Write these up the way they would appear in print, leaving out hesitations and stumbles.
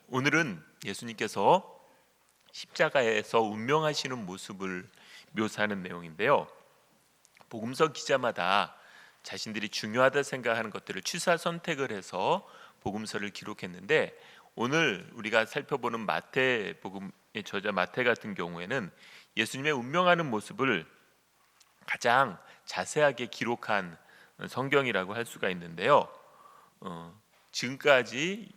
오늘은 예수님께서 십자가에서 운명하시는 모습을 묘사하는 내용인데요. 복음서 기자마다 자신들이 중요하다 생각하는 것들을 취사 선택을 해서 복음서를 기록했는데, 오늘 우리가 살펴보는 마태복음의 저자 마태 같은 경우에는 예수님의 운명하는 모습을 가장 자세하게 기록한 성경이라고 할 수가 있는데요. 지금까지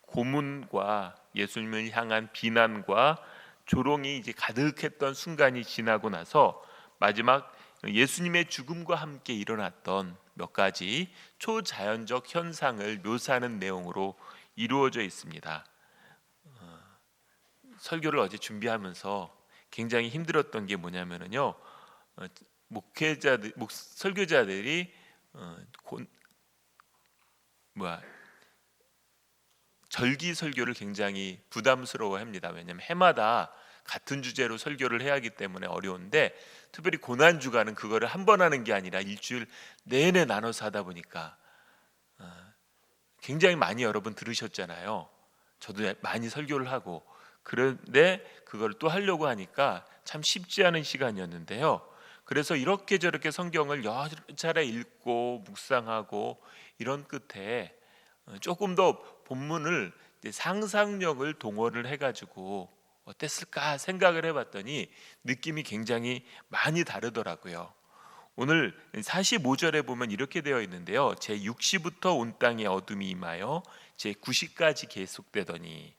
고문과 예수님을 향한 비난과 조롱이 이제 가득했던 순간이 지나고 나서 마지막 예수님의 죽음과 함께 일어났던 몇 가지 초자연적 현상을 묘사하는 내용으로 이루어져 있습니다. 설교를 어제 준비하면서 굉장히 힘들었던 게 뭐냐면요, 설교자들이 절기 설교를 굉장히 부담스러워합니다. 왜냐하면 해마다 같은 주제로 설교를 해야 하기 때문에 어려운데, 특별히 고난 주간은 그거를 한 번 하는 게 아니라 일주일 내내 나눠서 하다 보니까 굉장히 많이 여러분 들으셨잖아요. 저도 많이 설교를 하고, 그런데 그걸 또 하려고 하니까 참 쉽지 않은 시간이었는데요. 그래서 이렇게 저렇게 성경을 여러 차례 읽고 묵상하고 이런 끝에 조금 더 본문을 상상력을 동원을 해가지고 어땠을까 생각을 해봤더니 느낌이 굉장히 많이 다르더라고요. 오늘 45절에 보면 이렇게 되어 있는데요, 제6시부터 온 땅에 어둠이 임하여 제9시까지 계속되더니,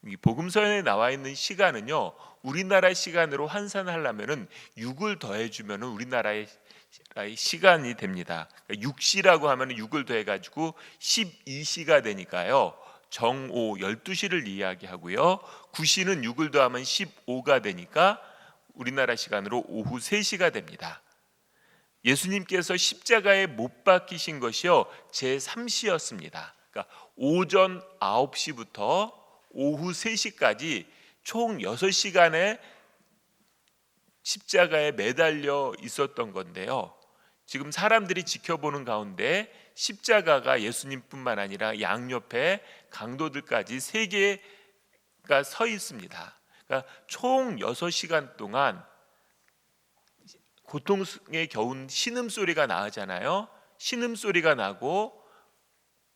이 복음서에 나와 있는 시간은요, 우리나라 시간으로 환산하려면은 6을 더해주면은 우리나라의 시간이 됩니다. 그러니까 6시라고 하면은 6을 더해가지고 12시가 되니까요, 정오 12시를 이야기하고요, 9시는 6을 더하면 15가 되니까 우리나라 시간으로 오후 3시가 됩니다. 예수님께서 십자가에 못 박히신 것이요 제3시였습니다. 그러니까 오전 9시부터 오후 3시까지 총 6시간의 십자가에 매달려 있었던 건데요. 지금 사람들이 지켜보는 가운데 십자가가 예수님뿐만 아니라 양옆에 강도들까지 3개가 서 있습니다. 그러니까 총 6시간 동안 고통에 겨운 신음소리가 나잖아요. 신음소리가 나고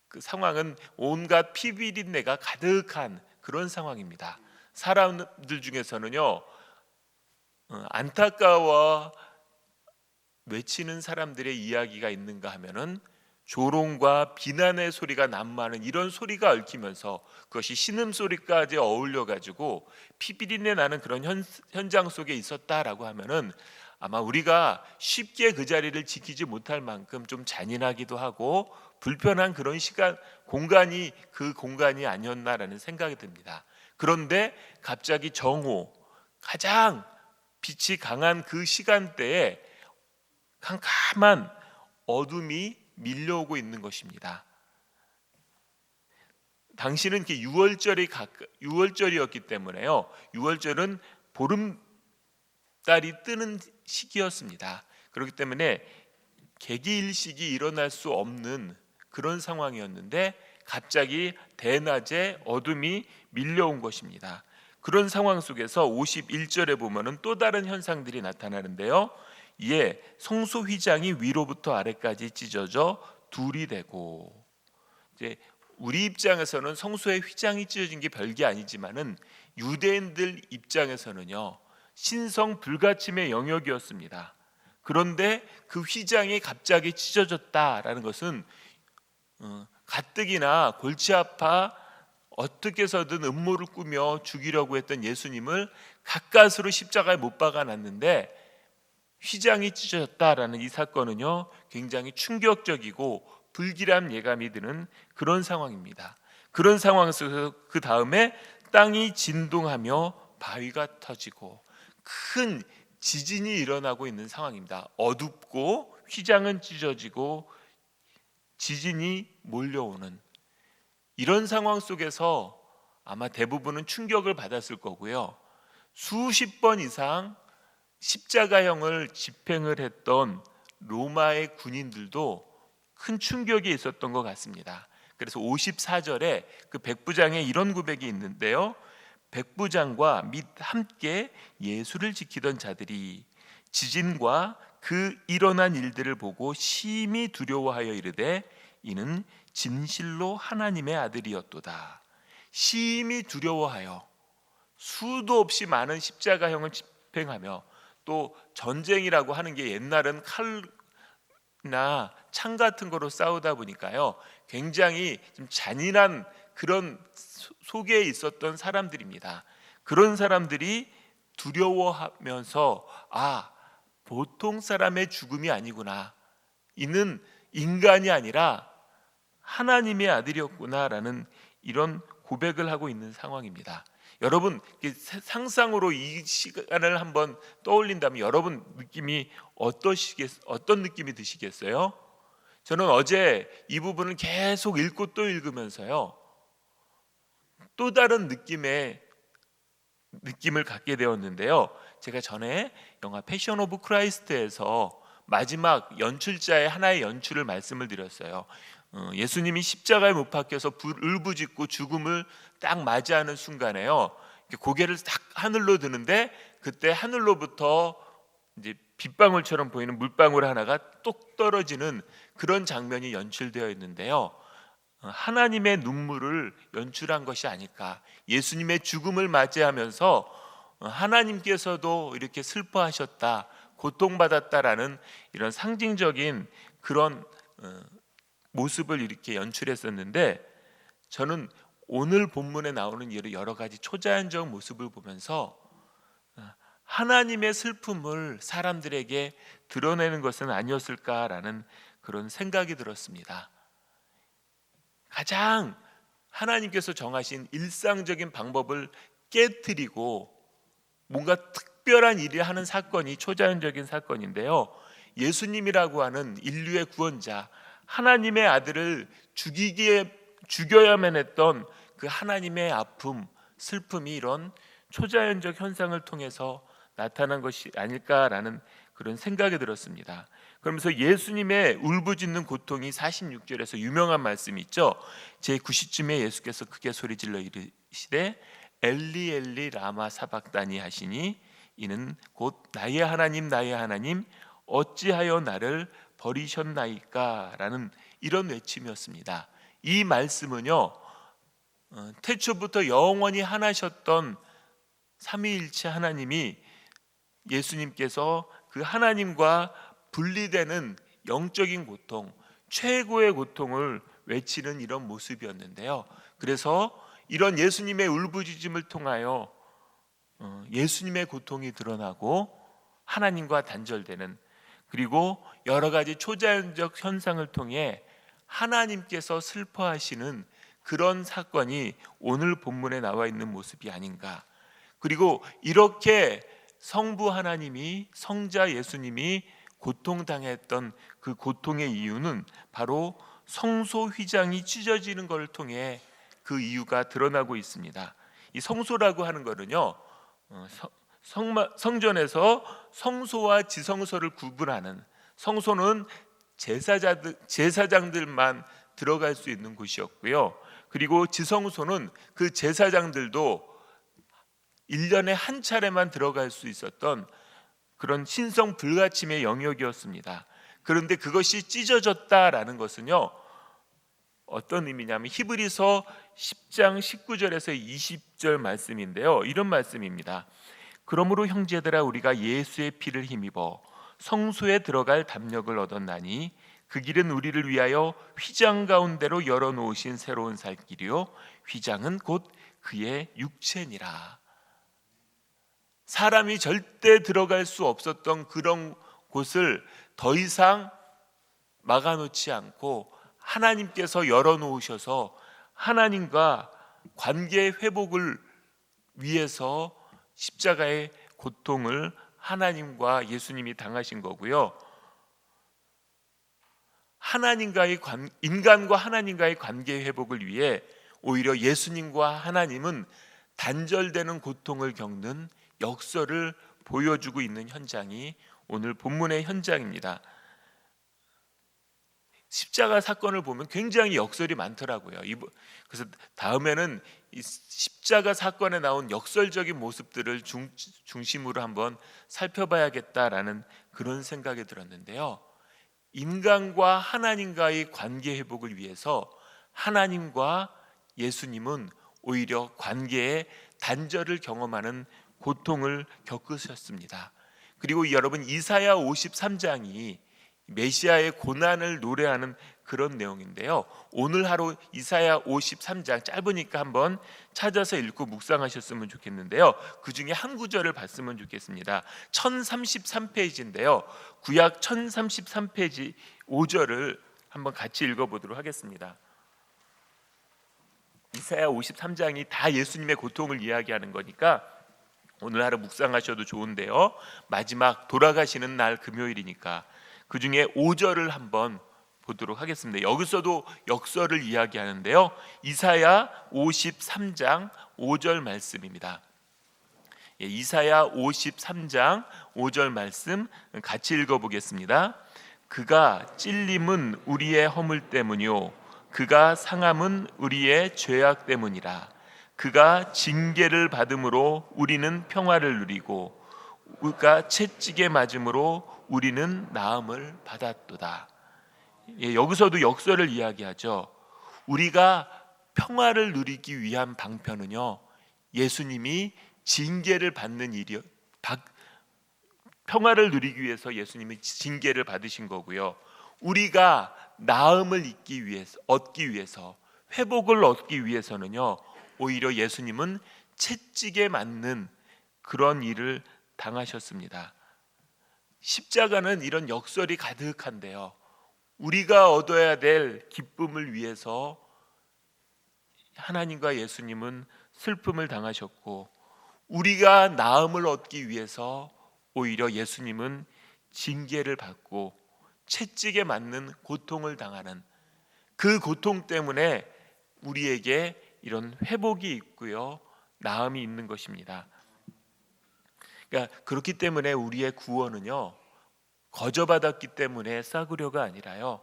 그 상황은 온갖 피비린내가 가득한 그런 상황입니다. 사람들 중에서는요, 안타까워 외치는 사람들의 이야기가 있는가 하면은 조롱과 비난의 소리가 난무하는 이런 소리가 얽히면서 그것이 신음소리까지 어울려가지고 피비린내 나는 그런 현장 속에 있었다라고 하면은 아마 우리가 쉽게 그 자리를 지키지 못할 만큼 좀 잔인하기도 하고 불편한 그런 공간이 그 공간이 아니었나라는 생각이 듭니다. 그런데 갑자기 정오, 가장 빛이 강한 그 시간대에 캄캄한 어둠이 밀려오고 있는 것입니다. 당시는 6월절이었기 때문에요, 6월절은 보름달이 뜨는 시기였습니다. 그렇기 때문에 개기일식이 일어날 수 없는 그런 상황이었는데 갑자기 대낮에 어둠이 밀려온 것입니다. 그런 상황 속에서 51절에 보면은 또 다른 현상들이 나타나는데요, 이에 성소 휘장이 위로부터 아래까지 찢어져 둘이 되고, 이제 우리 입장에서는 성소의 휘장이 찢어진 게 별게 아니지만은 유대인들 입장에서는요, 신성 불가침의 영역이었습니다. 그런데 그 휘장이 갑자기 찢어졌다라는 것은 가뜩이나 골치 아파 어떻게 해서든 음모를 꾸며 죽이려고 했던 예수님을 가까스로 십자가에 못 박아놨는데 휘장이 찢어졌다라는 이 사건은요, 굉장히 충격적이고 불길한 예감이 드는 그런 상황입니다. 그런 상황 속에서 그 다음에 땅이 진동하며 바위가 터지고 큰 지진이 일어나고 있는 상황입니다. 어둡고 휘장은 찢어지고 지진이 몰려오는 이런 상황 속에서 아마 대부분은 충격을 받았을 거고요, 수십 번 이상 십자가형을 집행을 했던 로마의 군인들도 큰 충격이 있었던 것 같습니다. 그래서 54절에 그 백부장의 이런 고백이 있는데요. 백부장과 및 함께 예수를 지키던 자들이 지진과 그 일어난 일들을 보고 심히 두려워하여 이르되 이는 진실로 하나님의 아들이었도다. 심히 두려워하여 수도 없이 많은 십자가형을 집행하며, 또 전쟁이라고 하는 게 옛날은 칼이나 창 같은 거로 싸우다 보니까요, 굉장히 좀 잔인한 그런 속에 있었던 사람들입니다. 그런 사람들이 두려워하면서 보통 사람의 죽음이 아니구나, 이는 인간이 아니라 하나님의 아들이었구나라는 이런 고백을 하고 있는 상황입니다. 여러분, 상상으로 이 시간을 한번 떠올린다면 여러분 느낌이 어떤 느낌이 드시겠어요? 저는 어제 이 부분을 계속 읽고 또 읽으면서요, 또 다른 느낌을 갖게 되었는데요. 제가 전에 영화 패션 오브 크라이스트에서 마지막 연출자의 하나의 연출을 말씀을 드렸어요. 예수님이 십자가에 못 박혀서 울부짖고 죽음을 딱 맞이하는 순간에요, 고개를 딱 하늘로 드는데 그때 하늘로부터 이제 빗방울처럼 보이는 물방울 하나가 똑 떨어지는 그런 장면이 연출되어 있는데요. 하나님의 눈물을 연출한 것이 아닐까. 예수님의 죽음을 맞이하면서 하나님께서도 이렇게 슬퍼하셨다, 고통받았다라는 이런 상징적인 그런 모습을 이렇게 연출했었는데, 저는 오늘 본문에 나오는 여러 가지 초자연적 모습을 보면서 하나님의 슬픔을 사람들에게 드러내는 것은 아니었을까라는 그런 생각이 들었습니다. 가장 하나님께서 정하신 일상적인 방법을 깨뜨리고 뭔가 특별한 일을 하는 사건이 초자연적인 사건인데요, 예수님이라고 하는 인류의 구원자, 하나님의 아들을 죽여야만 했던 그 하나님의 아픔, 슬픔이 이런 초자연적 현상을 통해서 나타난 것이 아닐까라는 그런 생각이 들었습니다. 그러면서 예수님의 울부짖는 고통이 46절에서 유명한 말씀이 있죠. 제9시쯤에 예수께서 크게 소리질러 이르시되 엘리 엘리 라마 사박다니 하시니 이는 곧 나의 하나님 나의 하나님 어찌하여 나를 버리셨나이까 라는 이런 외침이었습니다. 이 말씀은요, 태초부터 영원히 하나셨던 삼위일체 하나님이 예수님께서 그 하나님과 분리되는 영적인 고통, 최고의 고통을 외치는 이런 모습이었는데요. 그래서 이런 예수님의 울부짖음을 통하여 예수님의 고통이 드러나고 하나님과 단절되는, 그리고 여러 가지 초자연적 현상을 통해 하나님께서 슬퍼하시는 그런 사건이 오늘 본문에 나와 있는 모습이 아닌가. 그리고 이렇게 성부 하나님이, 성자 예수님이 고통당했던 그 고통의 이유는 바로 성소 휘장이 찢어지는 것을 통해 그 이유가 드러나고 있습니다. 이 성소라고 하는 것은요, 성전에서 성소와 지성소를 구분하는, 성소는 제사장들만 들어갈 수 있는 곳이었고요, 그리고 지성소는 그 제사장들도 1년에 한 차례만 들어갈 수 있었던 그런 신성 불가침의 영역이었습니다. 그런데 그것이 찢어졌다라는 것은요, 어떤 의미냐면 히브리서 10장 19절에서 20절 말씀인데요, 이런 말씀입니다. 그러므로 형제들아 우리가 예수의 피를 힘입어 성소에 들어갈 담력을 얻었나니 그 길은 우리를 위하여 휘장 가운데로 열어놓으신 새로운 살 길이요 휘장은 곧 그의 육체니라. 사람이 절대 들어갈 수 없었던 그런 곳을 더 이상 막아놓지 않고 하나님께서 열어놓으셔서 하나님과 관계 회복을 위해서 십자가의 고통을 하나님과 예수님이 당하신 거고요, 인간과 하나님과의 관계 회복을 위해 오히려 예수님과 하나님은 단절되는 고통을 겪는 역설을 보여주고 있는 현장이 오늘 본문의 현장입니다. 십자가 사건을 보면 굉장히 역설이 많더라고요. 그래서 다음에는 이 십자가 사건에 나온 역설적인 모습들을 중심으로 한번 살펴봐야겠다라는 그런 생각이 들었는데요. 인간과 하나님과의 관계 회복을 위해서 하나님과 예수님은 오히려 관계의 단절을 경험하는 고통을 겪으셨습니다. 그리고 여러분, 이사야 53장이 메시아의 고난을 노래하는 그런 내용인데요. 오늘 하루 이사야 53장 짧으니까 한번 찾아서 읽고 묵상하셨으면 좋겠는데요. 그 중에 한 구절을 봤으면 좋겠습니다. 1033페이지인데요. 구약 1033페이지 5절을 한번 같이 읽어보도록 하겠습니다. 이사야 53장이 다 예수님의 고통을 이야기하는 거니까 오늘 하루 묵상하셔도 좋은데요. 마지막 돌아가시는 날 금요일이니까 그 중에 5절을 한번 보도록 하겠습니다. 여기서도 역설을 이야기하는데요. 이사야 53장 5절 말씀입니다. 이사야 53장 5절 말씀 같이 읽어보겠습니다. 그가 찔림은 우리의 허물 때문이요 그가 상함은 우리의 죄악 때문이라. 그가 징계를 받음으로 우리는 평화를 누리고 그가 채찍에 맞음으로 우리는 나음을 받았도다. 여기서도 역설을 이야기하죠. 우리가 평화를 누리기 위한 방편은요, 예수님이 징계를 받는 일이요. 평화를 누리기 위해서 예수님이 징계를 받으신 거고요. 우리가 나음을 얻기 위해서 회복을 얻기 위해서는요, 오히려 예수님은 채찍에 맞는 그런 일을 당하셨습니다. 십자가는 이런 역설이 가득한데요. 우리가 얻어야 될 기쁨을 위해서 하나님과 예수님은 슬픔을 당하셨고, 우리가 나음을 얻기 위해서 오히려 예수님은 징계를 받고 채찍에 맞는 고통을 당하는 그 고통 때문에 우리에게 이런 회복이 있고요, 나음이 있는 것입니다. 그러니까 그렇기 때문에 우리의 구원은요, 거저받았기 때문에 싸구려가 아니라요,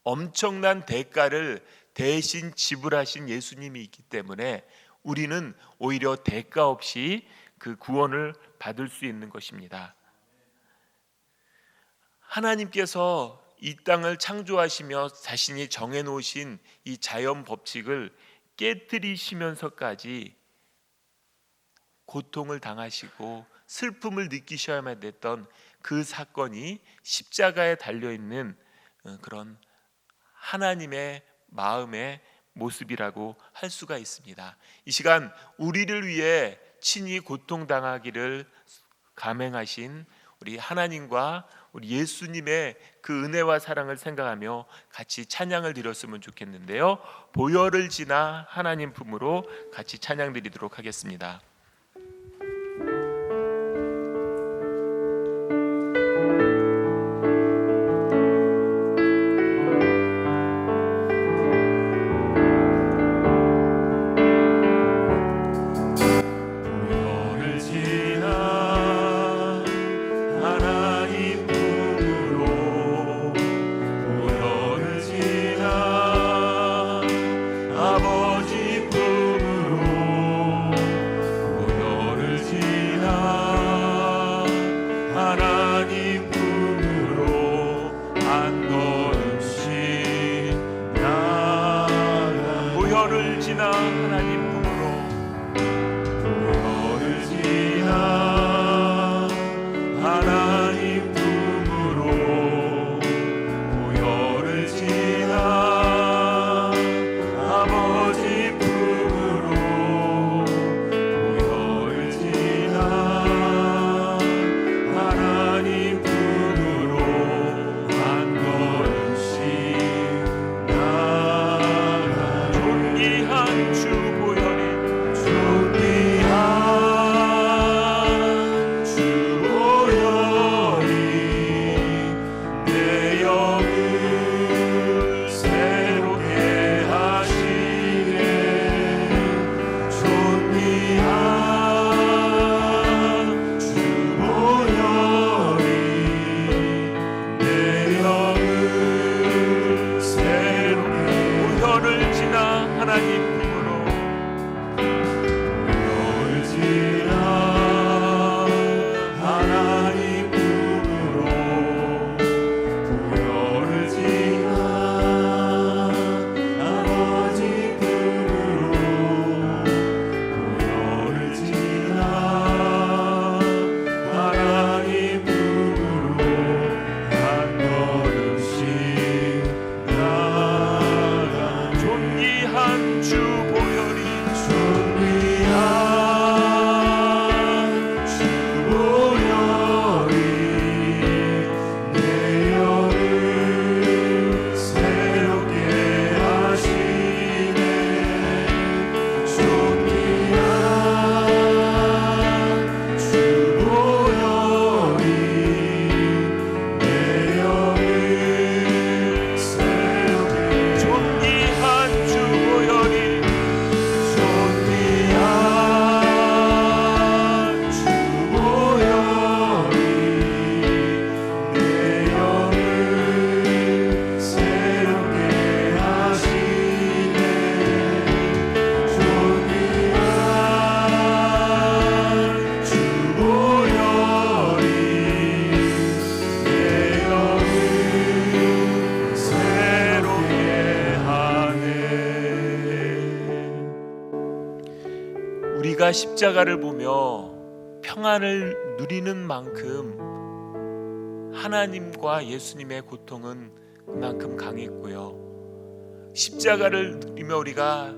엄청난 대가를 대신 지불하신 예수님이 있기 때문에 우리는 오히려 대가 없이 그 구원을 받을 수 있는 것입니다. 하나님께서 이 땅을 창조하시며 자신이 정해놓으신 이 자연 법칙을 깨뜨리시면서까지 고통을 당하시고 슬픔을 느끼셔야만 됐던 그 사건이 십자가에 달려있는 그런 하나님의 마음의 모습이라고 할 수가 있습니다. 이 시간 우리를 위해 친히 고통당하기를 감행하신 우리 하나님과 우리 예수님의 그 은혜와 사랑을 생각하며 같이 찬양을 드렸으면 좋겠는데요. 보혈을 지나 하나님 품으로 같이 찬양 드리도록 하겠습니다. 하나님 품으로 우리가 십자가를 보며 평안을 누리는 만큼 하나님과 예수님의 고통은 그만큼 강했고요. 십자가를 누리며 우리가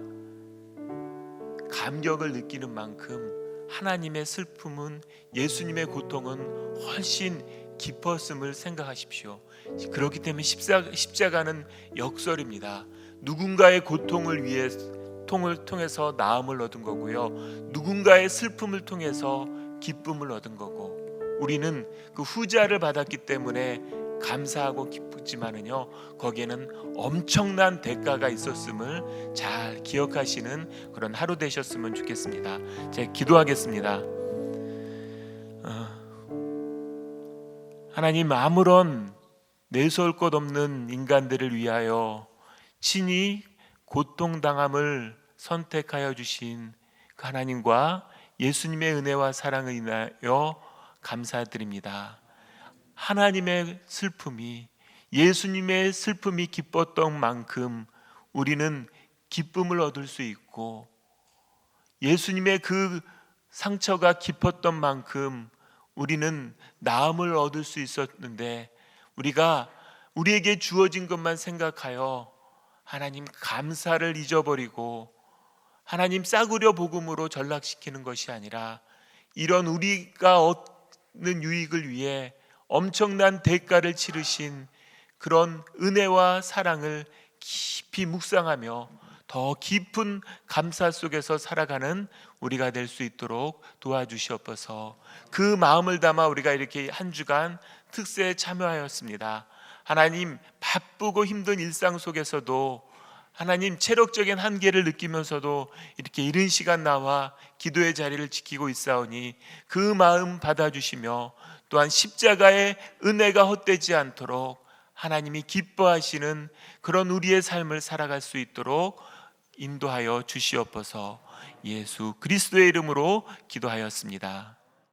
감격을 느끼는 만큼 하나님의 슬픔은, 예수님의 고통은 훨씬 깊었음을 생각하십시오. 그렇기 때문에 십자가는 역설입니다. 누군가의 고통을 위해 통해서 나음을 얻은 거고요, 누군가의 슬픔을 통해서 기쁨을 얻은 거고, 우리는 그 후자를 받았기 때문에 감사하고 기쁘지만은요, 거기에는 엄청난 대가가 있었음을 잘 기억하시는 그런 하루 되셨으면 좋겠습니다. 제가 기도하겠습니다. 하나님, 아무런 내세울 것 없는 인간들을 위하여 친히 고통당함을 선택하여 주신 그 하나님과 예수님의 은혜와 사랑을 인하여 감사드립니다. 하나님의 슬픔이, 예수님의 슬픔이 기뻤던 만큼 우리는 기쁨을 얻을 수 있고, 예수님의 그 상처가 깊었던 만큼 우리는 나음을 얻을 수 있었는데, 우리가 우리에게 주어진 것만 생각하여 하나님 감사를 잊어버리고 하나님 싸구려 복음으로 전락시키는 것이 아니라, 이런 우리가 얻는 유익을 위해 엄청난 대가를 치르신 그런 은혜와 사랑을 깊이 묵상하며 더 깊은 감사 속에서 살아가는 우리가 될 수 있도록 도와주시옵소서. 그 마음을 담아 우리가 이렇게 한 주간 특세에 참여하였습니다. 하나님, 바쁘고 힘든 일상 속에서도 하나님, 체력적인 한계를 느끼면서도 이렇게 이른 시간 나와 기도의 자리를 지키고 있사오니 그 마음 받아주시며, 또한 십자가의 은혜가 헛되지 않도록 하나님이 기뻐하시는 그런 우리의 삶을 살아갈 수 있도록 인도하여 주시옵소서. 예수 그리스도의 이름으로 기도하였습니다.